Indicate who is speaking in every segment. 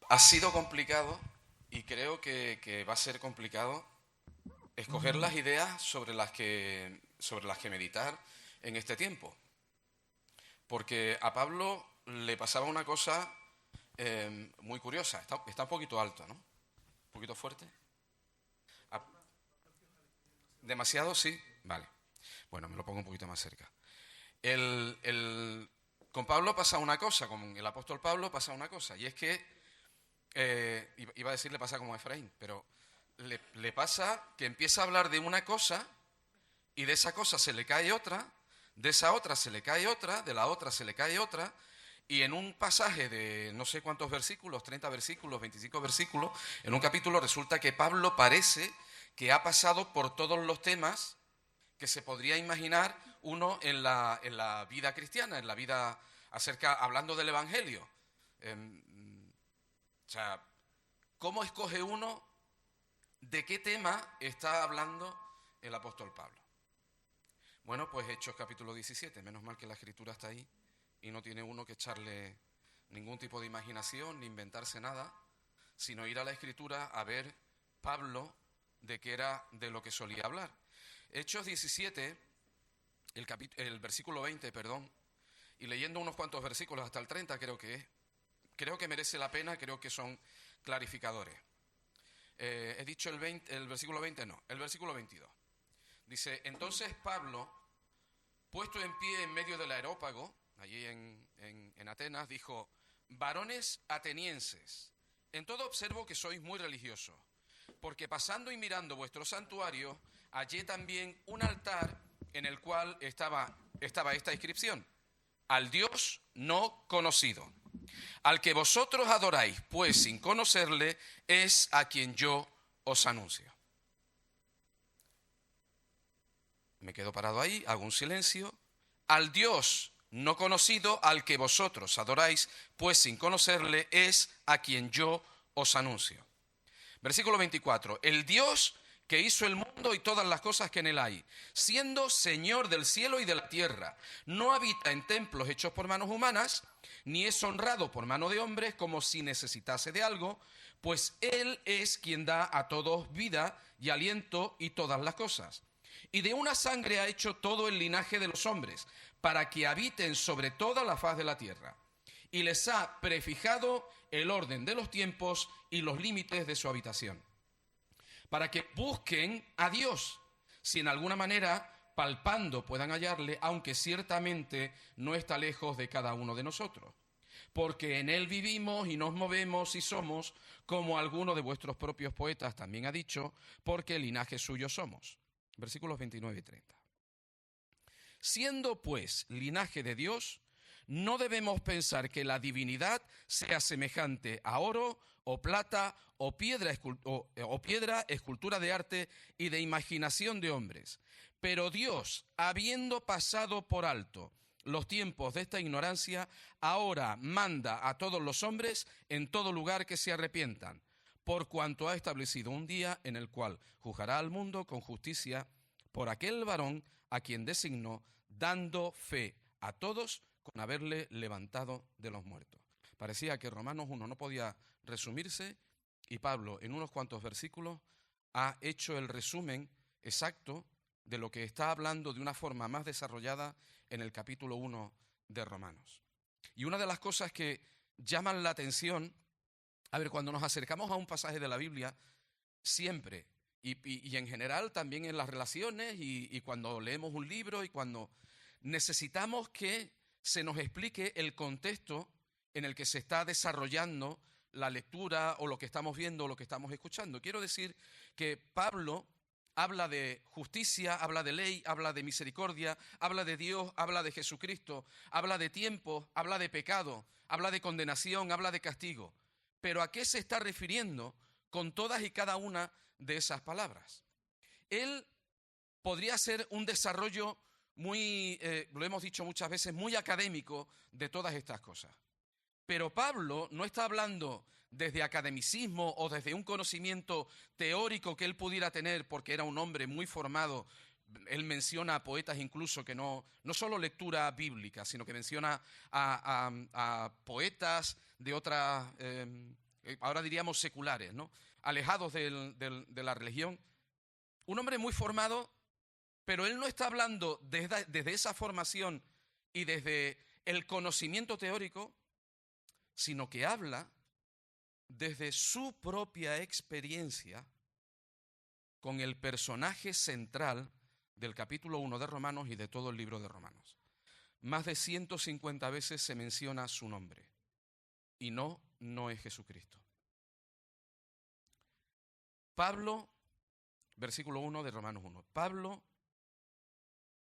Speaker 1: Ha sido complicado y creo que va a ser complicado escoger las ideas sobre las que meditar en este tiempo. Porque a Pablo le pasaba una cosa muy curiosa. Está un poquito alto, ¿no? Un poquito fuerte. Ah, ¿demasiado? Sí. Vale. Bueno, me lo pongo un poquito más cerca. Con Pablo pasa una cosa, con el apóstol Pablo pasa una cosa, y es que iba a decir le pasa como a Efraín, pero le pasa que empieza a hablar de una cosa y de esa cosa se le cae otra, de esa otra se le cae otra, de la otra se le cae otra, y en un pasaje de no sé cuántos versículos, 30 versículos, 25 versículos, en un capítulo resulta que Pablo parece que ha pasado por todos los temas que se podría imaginar uno en la vida cristiana, en la vida hablando del Evangelio. O sea, ¿cómo escoge uno de qué tema está hablando el apóstol Pablo? Bueno, pues Hechos capítulo 17, menos mal que la escritura está ahí y no tiene uno que echarle ningún tipo de imaginación ni inventarse nada, sino ir a la escritura a ver Pablo de qué era de lo que solía hablar. Hechos 17, el versículo 20, perdón, y leyendo unos cuantos versículos hasta el 30 creo que merece la pena, creo que son clarificadores. He dicho el versículo 20, no, el versículo 22. Dice, entonces Pablo, puesto en pie en medio del areópago, allí en Atenas, dijo, varones atenienses, en todo observo que sois muy religiosos, porque pasando y mirando vuestro santuario, hallé también un altar en el cual estaba esta inscripción, al Dios no conocido. Al que vosotros adoráis, pues sin conocerle, es a quien yo os anuncio. Me quedo parado ahí, hago un silencio. Al Dios no conocido, al que vosotros adoráis, pues sin conocerle, es a quien yo os anuncio. Versículo 24. El Dios que hizo el mundo y todas las cosas que en él hay, siendo Señor del cielo y de la tierra, no habita en templos hechos por manos humanas, ni es honrado por mano de hombres como si necesitase de algo, pues Él es quien da a todos vida y aliento y todas las cosas. Y de una sangre ha hecho todo el linaje de los hombres, para que habiten sobre toda la faz de la tierra. Y les ha prefijado el orden de los tiempos y los límites de su habitación, para que busquen a Dios, si en alguna manera palpando puedan hallarle, aunque ciertamente no está lejos de cada uno de nosotros. Porque en él vivimos y nos movemos y somos, como alguno de vuestros propios poetas también ha dicho, porque linaje suyo somos. Versículos 29 y 30. Siendo pues linaje de Dios, no debemos pensar que la divinidad sea semejante a oro o plata o piedra, escultura de arte y de imaginación de hombres. Pero Dios, habiendo pasado por alto los tiempos de esta ignorancia, ahora manda a todos los hombres en todo lugar que se arrepientan, por cuanto ha establecido un día en el cual juzgará al mundo con justicia por aquel varón a quien designó, dando fe a todos con haberle levantado de los muertos. Parecía que Romanos 1 no podía resumirse y Pablo en unos cuantos versículos ha hecho el resumen exacto de lo que está hablando de una forma más desarrollada en el capítulo 1 de Romanos. Y una de las cosas que llaman la atención, a ver, cuando nos acercamos a un pasaje de la Biblia, siempre, y en general también en las relaciones y cuando leemos un libro y cuando necesitamos que se nos explique el contexto en el que se está desarrollando la lectura o lo que estamos viendo o lo que estamos escuchando. Quiero decir que Pablo habla de justicia, habla de ley, habla de misericordia, habla de Dios, habla de Jesucristo, habla de tiempo, habla de pecado, habla de condenación, habla de castigo. Pero ¿a qué se está refiriendo con todas y cada una de esas palabras? Él podría ser un desarrollo muy, lo hemos dicho muchas veces, muy académico de todas estas cosas. Pero Pablo no está hablando desde academicismo o desde un conocimiento teórico que él pudiera tener porque era un hombre muy formado. Él menciona a poetas incluso que no solo lectura bíblica, sino que menciona a poetas de otras ahora diríamos seculares, ¿no? Alejados de la religión. Un hombre muy formado, pero él no está hablando desde esa formación y desde el conocimiento teórico, sino que habla desde su propia experiencia con el personaje central del capítulo 1 de Romanos y de todo el libro de Romanos. Más de 150 veces se menciona su nombre, y no es Jesucristo. Pablo, versículo 1 de Romanos 1, Pablo,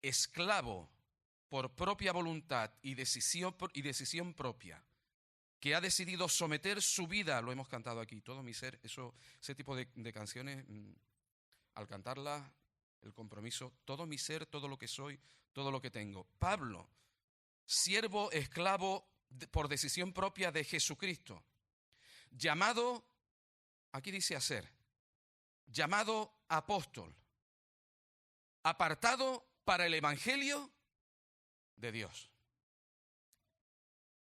Speaker 1: esclavo por propia voluntad y decisión propia, que ha decidido someter su vida, lo hemos cantado aquí, todo mi ser, ese tipo de canciones, al cantarlas, el compromiso, todo mi ser, todo lo que soy, todo lo que tengo. Pablo, siervo, esclavo, por decisión propia de Jesucristo, llamado, aquí dice a ser, llamado apóstol, apartado para el evangelio de Dios.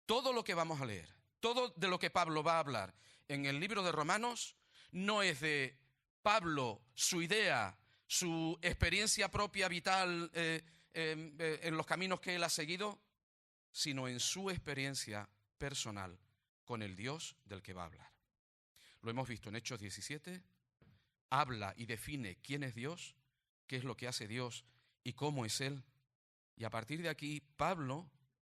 Speaker 1: Todo lo que vamos a leer, todo de lo que Pablo va a hablar en el libro de Romanos, no es de Pablo, su idea, su experiencia propia vital en los caminos que él ha seguido, sino en su experiencia personal con el Dios del que va a hablar. Lo hemos visto en Hechos 17, habla y define quién es Dios, qué es lo que hace Dios y cómo es Él. Y a partir de aquí, Pablo,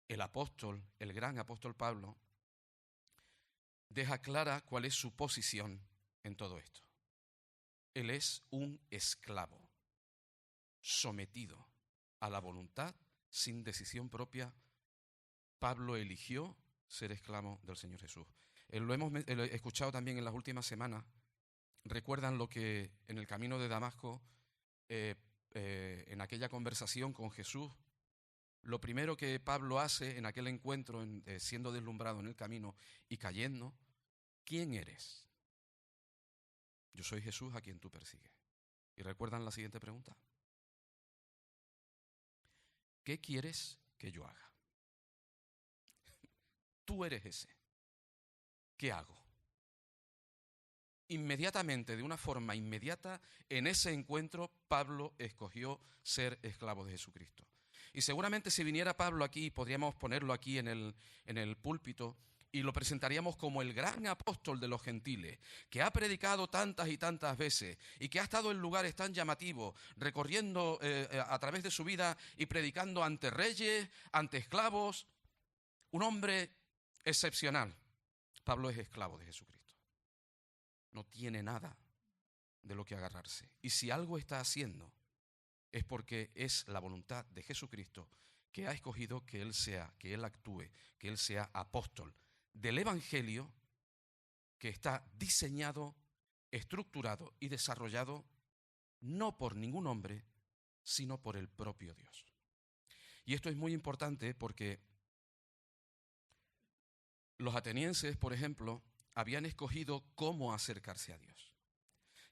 Speaker 1: el apóstol, el gran apóstol Pablo, deja clara cuál es su posición en todo esto. Él es un esclavo, sometido a la voluntad, sin decisión propia. Pablo eligió ser esclavo del Señor Jesús. Lo hemos escuchado también en las últimas semanas. ¿Recuerdan lo que en el camino de Damasco, en aquella conversación con Jesús, lo primero que Pablo hace en aquel encuentro, siendo deslumbrado en el camino y cayendo? ¿Quién eres? Yo soy Jesús a quien tú persigues. ¿Y recuerdan la siguiente pregunta? ¿Qué quieres que yo haga? Tú eres ese. ¿Qué hago? Inmediatamente, de una forma inmediata, en ese encuentro, Pablo escogió ser esclavo de Jesucristo. Y seguramente si viniera Pablo aquí, podríamos ponerlo aquí en el púlpito y lo presentaríamos como el gran apóstol de los gentiles, que ha predicado tantas y tantas veces y que ha estado en lugares tan llamativos, recorriendo a través de su vida y predicando ante reyes, ante esclavos. Un hombre excepcional. Pablo es esclavo de Jesucristo. No tiene nada de lo que agarrarse. Y si algo está haciendo, es porque es la voluntad de Jesucristo que ha escogido que Él sea, que Él actúe, que Él sea apóstol del Evangelio, que está diseñado, estructurado y desarrollado no por ningún hombre, sino por el propio Dios. Y esto es muy importante porque los atenienses, por ejemplo, habían escogido cómo acercarse a Dios.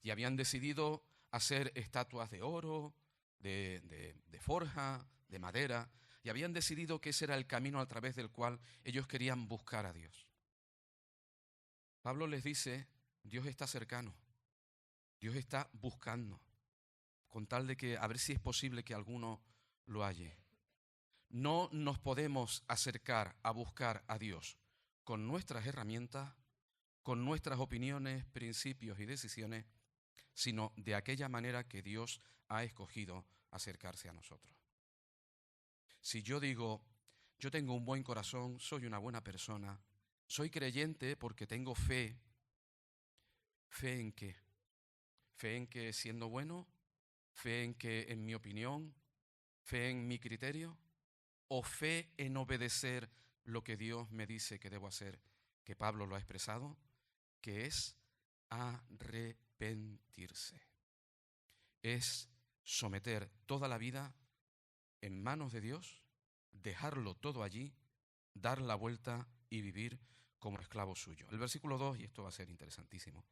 Speaker 1: Y habían decidido hacer estatuas de oro, de forja, de madera, y habían decidido que ese era el camino a través del cual ellos querían buscar a Dios. Pablo les dice, Dios está cercano, Dios está buscando, con tal de que a ver si es posible que alguno lo halle. No nos podemos acercar a buscar a Dios con nuestras herramientas, con nuestras opiniones, principios y decisiones, sino de aquella manera que Dios ha escogido acercarse a nosotros. Si yo digo, yo tengo un buen corazón, soy una buena persona, soy creyente porque tengo fe, ¿fe en qué? ¿Fe en que siendo bueno? ¿Fe en que en mi opinión? ¿Fe en mi criterio? ¿O fe en obedecer lo que Dios me dice que debo hacer, que Pablo lo ha expresado, que es arrepentirse? Es someter toda la vida en manos de Dios, dejarlo todo allí, dar la vuelta y vivir como esclavo suyo. El versículo 2, y esto va a ser interesantísimo,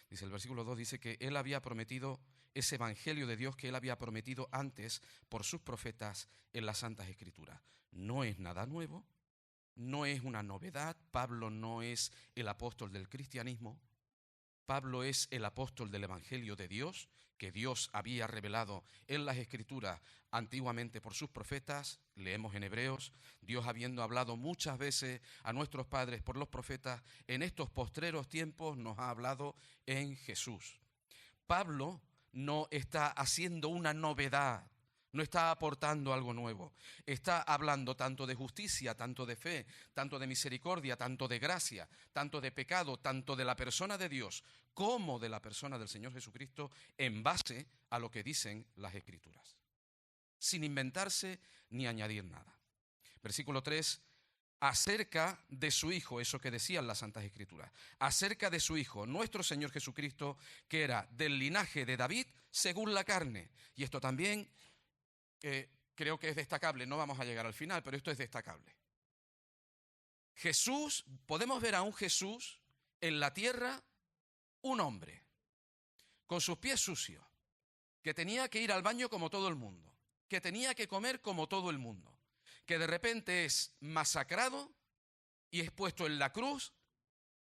Speaker 1: el versículo 2 dice que Él había prometido ese evangelio de Dios que Él había prometido antes por sus profetas en las Santas Escrituras. No es nada nuevo, no es una novedad. Pablo no es el apóstol del cristianismo. Pablo es el apóstol del Evangelio de Dios, que Dios había revelado en las Escrituras antiguamente por sus profetas. Leemos en Hebreos, Dios habiendo hablado muchas veces a nuestros padres por los profetas, en estos postreros tiempos nos ha hablado en Jesús. Pablo no está haciendo una novedad, no está aportando algo nuevo. Está hablando tanto de justicia, tanto de fe, tanto de misericordia, tanto de gracia, tanto de pecado, tanto de la persona de Dios como de la persona del Señor Jesucristo en base a lo que dicen las Escrituras, sin inventarse ni añadir nada. Versículo 3, acerca de su Hijo, eso que decían las Santas Escrituras, acerca de su Hijo, nuestro Señor Jesucristo, que era del linaje de David según la carne. Y esto también creo que es destacable, no vamos a llegar al final, pero esto es destacable. Jesús, podemos ver a un Jesús en la tierra, un hombre, con sus pies sucios, que tenía que ir al baño como todo el mundo, que tenía que comer como todo el mundo, que de repente es masacrado y es puesto en la cruz,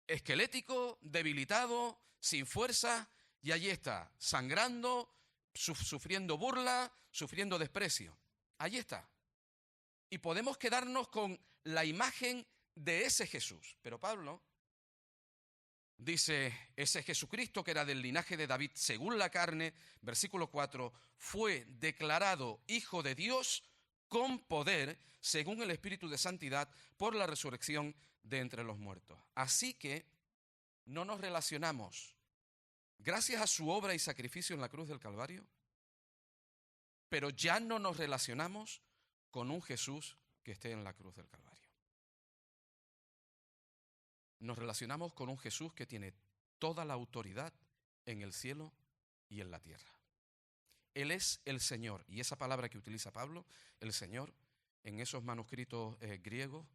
Speaker 1: esquelético, debilitado, sin fuerza, y allí está, sangrando, sufriendo burla, sufriendo desprecio. Allí está. Y podemos quedarnos con la imagen de ese Jesús. Pero Pablo dice, ese Jesucristo que era del linaje de David según la carne, versículo 4, fue declarado Hijo de Dios con poder, según el Espíritu de Santidad, por la resurrección de entre los muertos. Así que no nos relacionamos, gracias a su obra y sacrificio en la cruz del Calvario, pero ya no nos relacionamos con un Jesús que esté en la cruz del Calvario. Nos relacionamos con un Jesús que tiene toda la autoridad en el cielo y en la tierra. Él es el Señor, y esa palabra que utiliza Pablo, el Señor, en esos manuscritos griegos,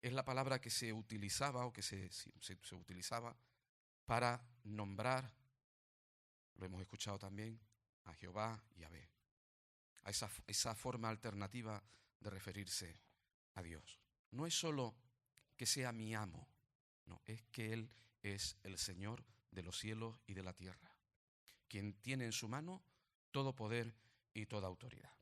Speaker 1: es la palabra que se utilizaba o que se utilizaba para nombrar, lo hemos escuchado también, a Jehová y a Yahvé, a esa forma alternativa de referirse a Dios. No es solo que sea mi amo, no, es que Él es el Señor de los cielos y de la tierra, quien tiene en su mano todo poder y toda autoridad.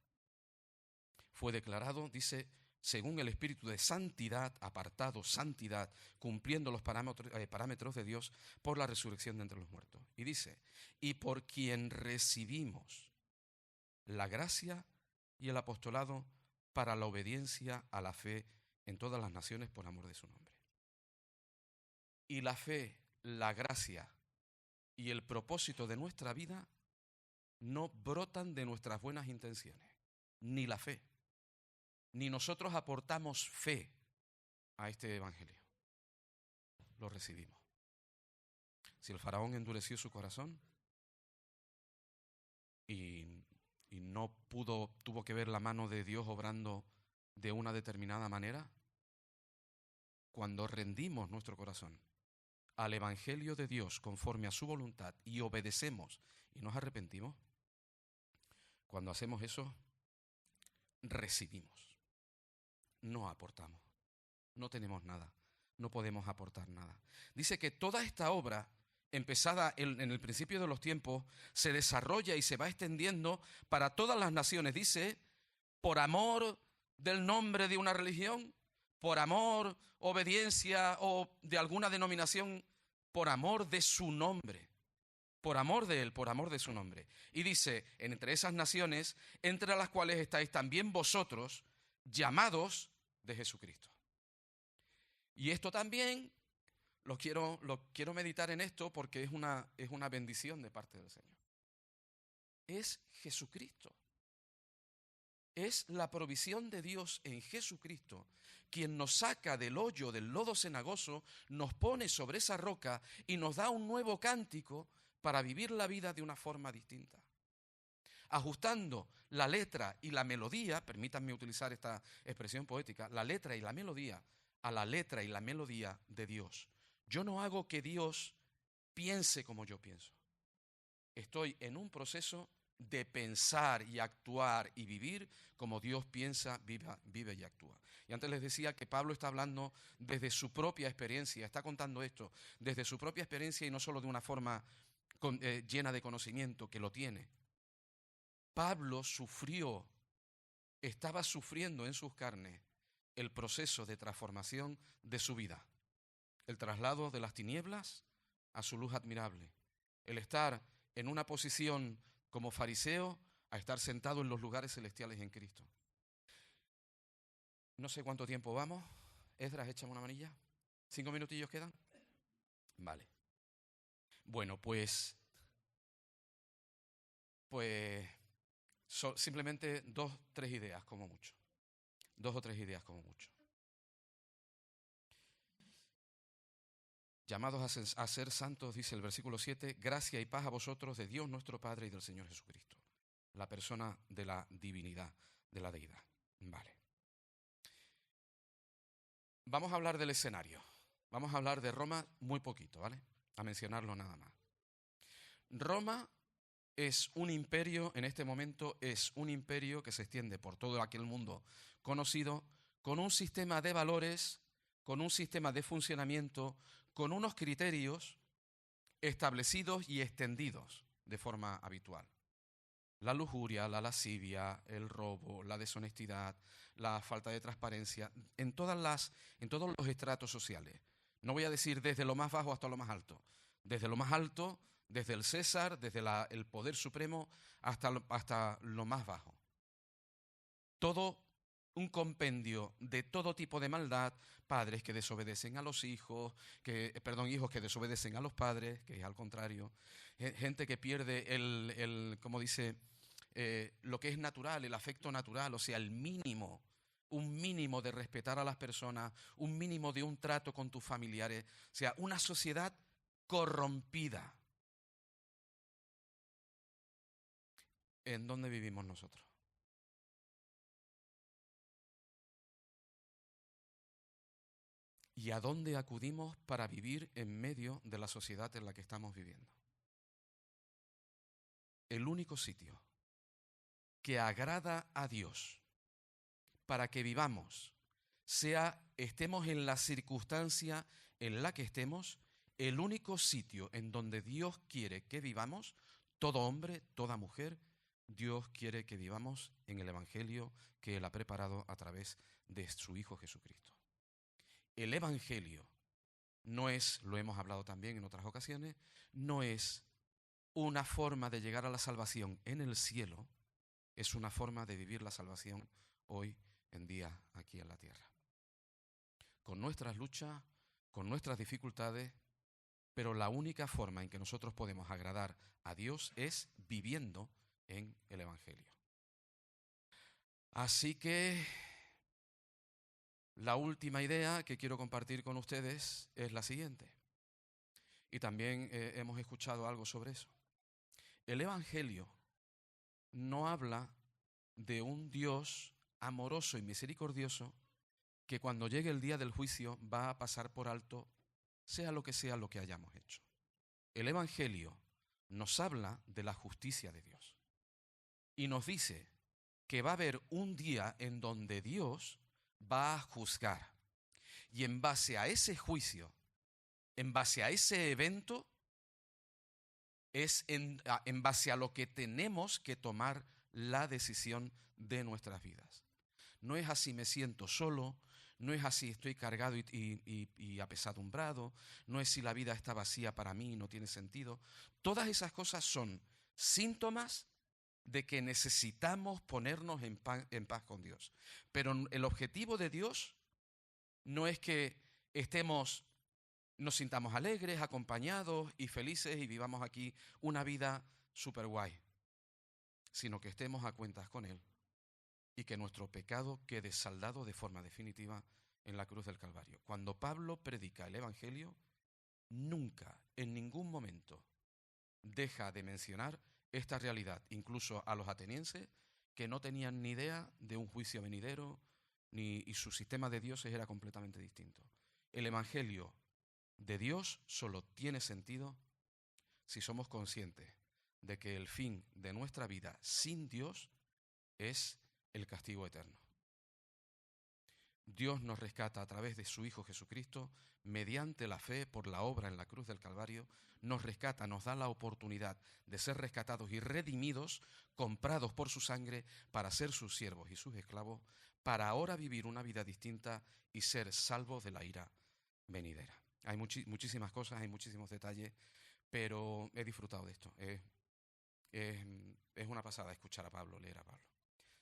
Speaker 1: Fue declarado, dice, según el Espíritu de Santidad, apartado, santidad, cumpliendo los parámetros de Dios por la resurrección de entre los muertos. Y dice, y por quien recibimos la gracia y el apostolado para la obediencia a la fe en todas las naciones por amor de su nombre. Y la fe, la gracia y el propósito de nuestra vida no brotan de nuestras buenas intenciones, ni la fe, ni nosotros aportamos fe a este evangelio. Lo recibimos. Si el faraón endureció su corazón y no tuvo que ver la mano de Dios obrando de una determinada manera, cuando rendimos nuestro corazón al evangelio de Dios conforme a su voluntad y obedecemos y nos arrepentimos, cuando hacemos eso, recibimos. No aportamos, no tenemos nada, no podemos aportar nada. Dice que toda esta obra, empezada en el principio de los tiempos, se desarrolla y se va extendiendo para todas las naciones. Dice, por amor del nombre de una religión, por amor, obediencia o de alguna denominación, por amor de su nombre. Por amor de Él, por amor de su nombre. Y dice, entre esas naciones, entre las cuales estáis también vosotros, llamados de Jesucristo. Y esto también lo quiero meditar en esto porque es una bendición de parte del Señor. Es Jesucristo. Es la provisión de Dios en Jesucristo quien nos saca del hoyo del lodo cenagoso, nos pone sobre esa roca y nos da un nuevo cántico para vivir la vida de una forma distinta. Ajustando la letra y la melodía, permítanme utilizar esta expresión poética, la letra y la melodía a la letra y la melodía de Dios. Yo no hago que Dios piense como yo pienso. Estoy en un proceso de pensar y actuar y vivir como Dios piensa, vive y actúa. Y antes les decía que Pablo está hablando desde su propia experiencia, está contando esto desde su propia experiencia y no solo de una forma llena de conocimiento, que lo tiene. Pablo estaba sufriendo en sus carnes el proceso de transformación de su vida, el traslado de las tinieblas a su luz admirable, el estar en una posición como fariseo a estar sentado en los lugares celestiales en Cristo. No sé cuánto tiempo vamos. Esdras, échame una manilla. 5 minutillos quedan. Vale. Bueno, pues simplemente 2 o 3 ideas como mucho. 2 o 3 ideas como mucho. Llamados a ser santos, dice el versículo 7, gracia y paz a vosotros de Dios nuestro Padre y del Señor Jesucristo. La persona de la divinidad, de la deidad. Vale. Vamos a hablar del escenario. Vamos a hablar de Roma muy poquito, ¿vale? A mencionarlo nada más. Roma es un imperio, en este momento es un imperio que se extiende por todo aquel mundo conocido, con un sistema de valores, con un sistema de funcionamiento, con unos criterios establecidos y extendidos de forma habitual. La lujuria, la lascivia, el robo, la deshonestidad, la falta de transparencia, en todos los estratos sociales. No voy a decir desde lo más bajo hasta lo más alto. Desde lo más alto, desde el César, desde el poder supremo, hasta lo más bajo. Todo un compendio de todo tipo de maldad, padres que desobedecen a los hijos, hijos que desobedecen a los padres, que es al contrario, gente que pierde como dice, lo que es natural, el afecto natural, o sea, un mínimo de respetar a las personas, un mínimo de un trato con tus familiares, o sea, una sociedad corrompida. ¿En dónde vivimos nosotros? ¿Y a dónde acudimos para vivir en medio de la sociedad en la que estamos viviendo? El único sitio que agrada a Dios para que vivamos, estemos en la circunstancia en la que estemos, el único sitio en donde Dios quiere que vivamos, todo hombre, toda mujer, Dios quiere que vivamos en el Evangelio que Él ha preparado a través de su Hijo Jesucristo. El Evangelio no es, lo hemos hablado también en otras ocasiones, no es una forma de llegar a la salvación en el cielo, es una forma de vivir la salvación hoy en día aquí en la tierra. Con nuestras luchas, con nuestras dificultades, pero la única forma en que nosotros podemos agradar a Dios es viviendo en el Evangelio. Así que la última idea que quiero compartir con ustedes es la siguiente. Y también hemos escuchado algo sobre eso. El Evangelio no habla de un Dios amoroso y misericordioso que cuando llegue el día del juicio va a pasar por alto sea lo que hayamos hecho. El Evangelio nos habla de la justicia de Dios y nos dice que va a haber un día en donde Dios va a juzgar y en base a ese juicio, en base a ese evento, es en base a lo que tenemos que tomar la decisión de nuestras vidas. No es así me siento solo, no es así estoy cargado y apesadumbrado, no es si la vida está vacía para mí y no tiene sentido. Todas esas cosas son síntomas de que necesitamos ponernos en paz con Dios. Pero el objetivo de Dios no es que nos sintamos alegres, acompañados y felices y vivamos aquí una vida súper guay, sino que estemos a cuentas con Él y que nuestro pecado quede saldado de forma definitiva en la cruz del Calvario. Cuando Pablo predica el Evangelio, nunca, en ningún momento, deja de mencionar esta realidad, incluso a los atenienses que no tenían ni idea de un juicio venidero y su sistema de dioses era completamente distinto. El Evangelio de Dios solo tiene sentido si somos conscientes de que el fin de nuestra vida sin Dios es el castigo eterno. Dios nos rescata a través de su Hijo Jesucristo, mediante la fe por la obra en la cruz del Calvario, nos rescata, nos da la oportunidad de ser rescatados y redimidos, comprados por su sangre para ser sus siervos y sus esclavos, para ahora vivir una vida distinta y ser salvos de la ira venidera. Hay muchísimas cosas, hay muchísimos detalles, pero he disfrutado de esto. Es una pasada escuchar a Pablo, leer a Pablo.